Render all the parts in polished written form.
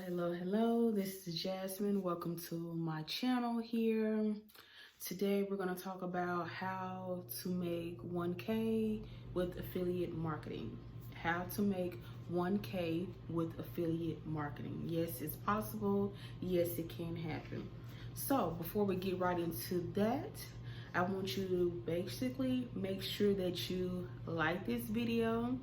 Hello. This is Jasmine. Welcome to my channel here. Today we're going to talk about how to make 1K with affiliate marketing. How to make 1K with affiliate marketing. Yes, it's possible. Yes, it can happen. So before we get right into that, I want you to basically make sure that you like this video.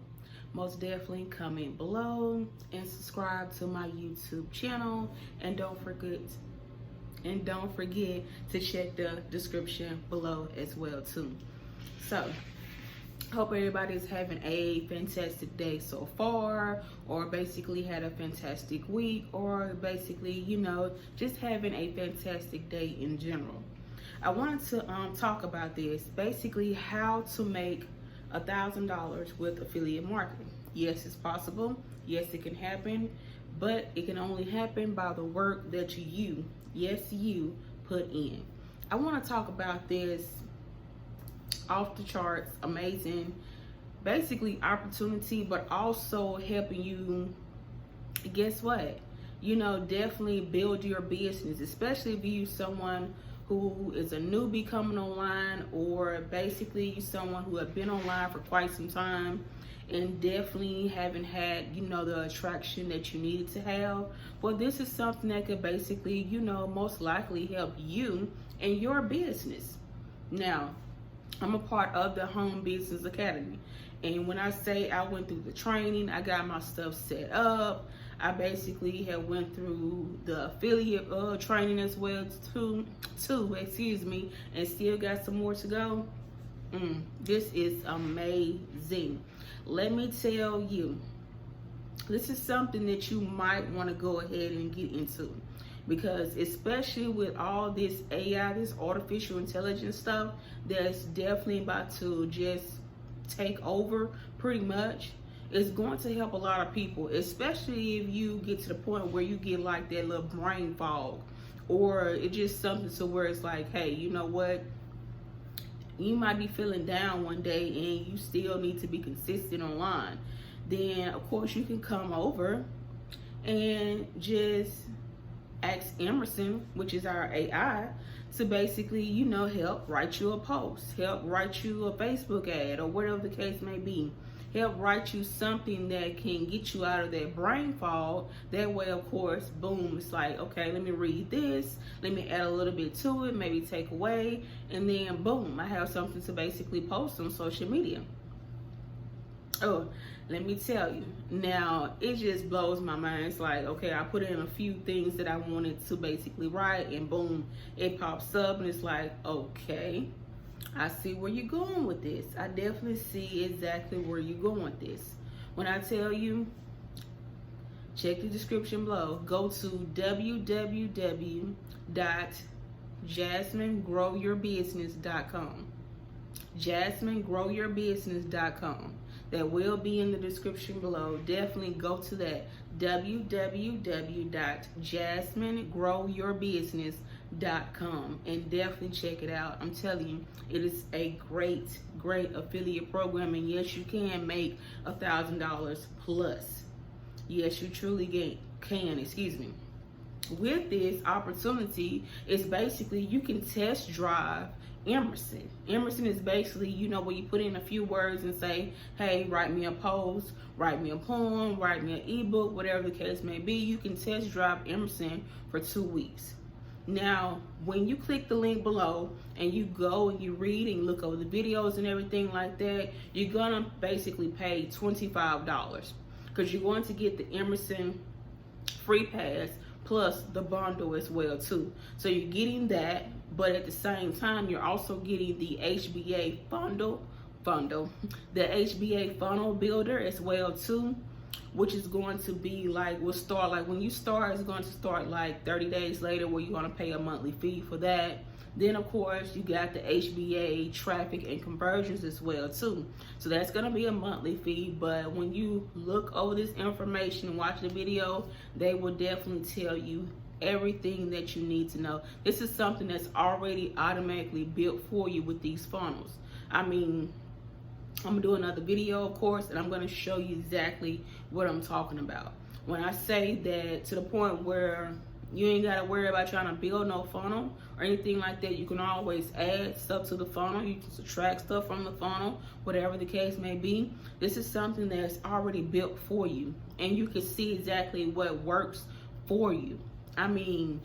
Most definitely comment below and subscribe to my YouTube channel, and don't forget to check the description below as well too. So hope everybody's having a fantastic day so far, or basically had a fantastic week, or basically just having a fantastic day in general. I wanted to talk about this, basically how to make $1,000 with affiliate marketing. Yes, it's possible. Yes, it can happen, but it can only happen by the work that you put in. I want to talk about this off the charts, amazing, basically opportunity, but also helping you, guess what? Definitely build your business, especially if you're someone who is a newbie coming online, or basically you someone who have been online for quite some time and definitely haven't had the attraction that you needed to have. Well, this is something that could basically most likely help you and your business. Now, I'm a part of the Home Business Academy, and when I say I went through the training, I got my stuff set up. I basically have went through the affiliate training as well too, and still got some more to go. This is amazing. Let me tell you, this is something that you might want to go ahead and get into, because especially with all this AI, this artificial intelligence stuff that's definitely about to just take over pretty much, it's going to help a lot of people, especially if you get to the point where you get like that little brain fog, or it's just something to where it's like, hey, you know what? You might be feeling down one day and you still need to be consistent online. Then of course you can come over and just ask Emerson, which is our AI, to basically, help write you a post, help write you a Facebook ad, or whatever the case may be. Help write you something that can get you out of that brain fog. That way, of course, boom, it's like, okay, let me read this, let me add a little bit to it, maybe take away, and then boom, I have something to basically post on social media. Oh, let me tell you, now it just blows my mind. It's like, okay, I put in a few things that I wanted to basically write, and boom, it pops up, and it's like, okay, I see where you're going with this. I definitely see exactly where you're going with this. When I tell you, check the description below. Go to www.jasminegrowyourbusiness.com. jasminegrowyourbusiness.com. That will be in the description below. Definitely go to that, www.jasminegrowyourbusiness.com, and definitely check it out. I'm telling you, it is a great affiliate program, and yes, you can make $1,000 plus. Yes, you truly can. With this opportunity, it's basically you can test drive Emerson. Emerson is basically, where you put in a few words and say, hey, write me a post, write me a poem, write me an ebook, whatever the case may be. You can test drive Emerson for 2 weeks. Now, when you click the link below and you go and you read and look over the videos and everything like that, you're gonna basically pay $25, because you're going to get the Emerson free pass plus the bundle as well too. So you're getting that, but at the same time you're also getting the HBA the HBA funnel builder as well too, which is going to be like, will start like when you start, it's going to start like 30 days later, where you're going to pay a monthly fee for that. Then of course you got the HBA traffic and conversions as well too. So that's going to be a monthly fee, but when you look over this information and watch the video, they will definitely tell you everything that you need to know. This is something that's already automatically built for you with these funnels. I mean, I'm gonna do another video, of course, and I'm gonna show you exactly what I'm talking about. When I say that, to the point where you ain't got to worry about trying to build no funnel or anything like that. You can always add stuff to the funnel. You can subtract stuff from the funnel, whatever the case may be. This is something that's already built for you, and you can see exactly what works for you. I mean,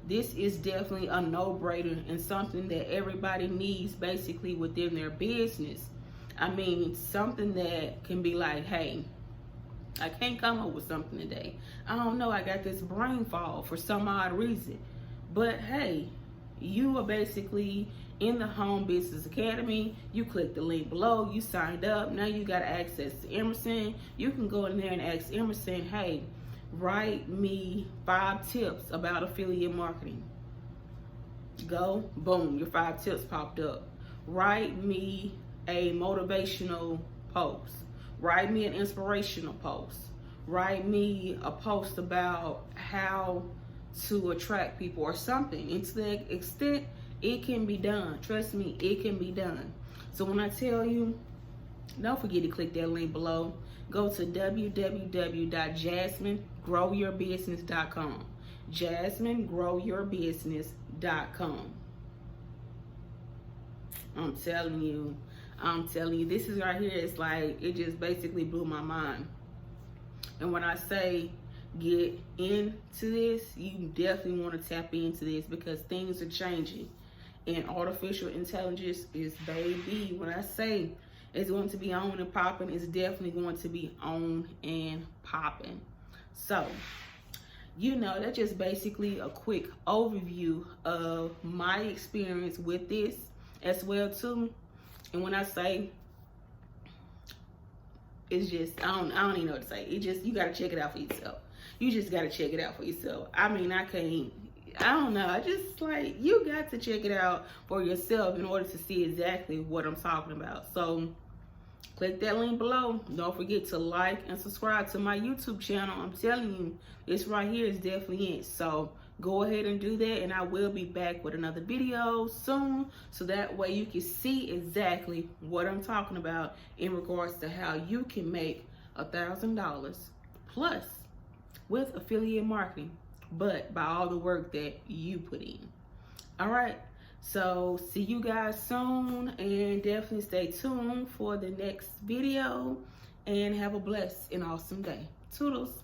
this is definitely a no-brainer and something that everybody needs basically within their business. I mean, something that can be like, hey, I can't come up with something today. I don't know, I got this brain fog for some odd reason. But hey, you are basically in the Home Business Academy. You click the link below, you signed up. Now you got access to Emerson. You can go in there and ask Emerson, hey, write me 5 tips about affiliate marketing. Go, boom, your 5 tips popped up. Write me a motivational post. Write me an inspirational post. Write me a post about how to attract people or something. And to that extent, it can be done. Trust me, it can be done. So when I tell you, don't forget to click that link below. Go to www.jasminegrowyourbusiness.com. JasmineGrowYourBusiness.com. I'm telling you, this is right here, it's like, it just basically blew my mind. And when I say get into this, you definitely want to tap into this, because things are changing. And artificial intelligence is, baby, when I say it's going to be on and popping, it's definitely going to be on and popping. So, you know, that's just basically a quick overview of my experience with this as well too. And when I say, it's just, I don't even know what to say. It just, you gotta check it out for yourself. You just gotta check it out for yourself. I mean, I don't know. I just, like, you got to check it out for yourself in order to see exactly what I'm talking about. So click that link below. Don't forget to like and subscribe to my YouTube channel. I'm telling you, this right here is definitely it. So go ahead and do that, and I will be back with another video soon, so that way you can see exactly what I'm talking about in regards to how you can make $1,000 plus with affiliate marketing, but by all the work that you put in. All right, so see you guys soon, and definitely stay tuned for the next video, and have a blessed and awesome day. Toodles.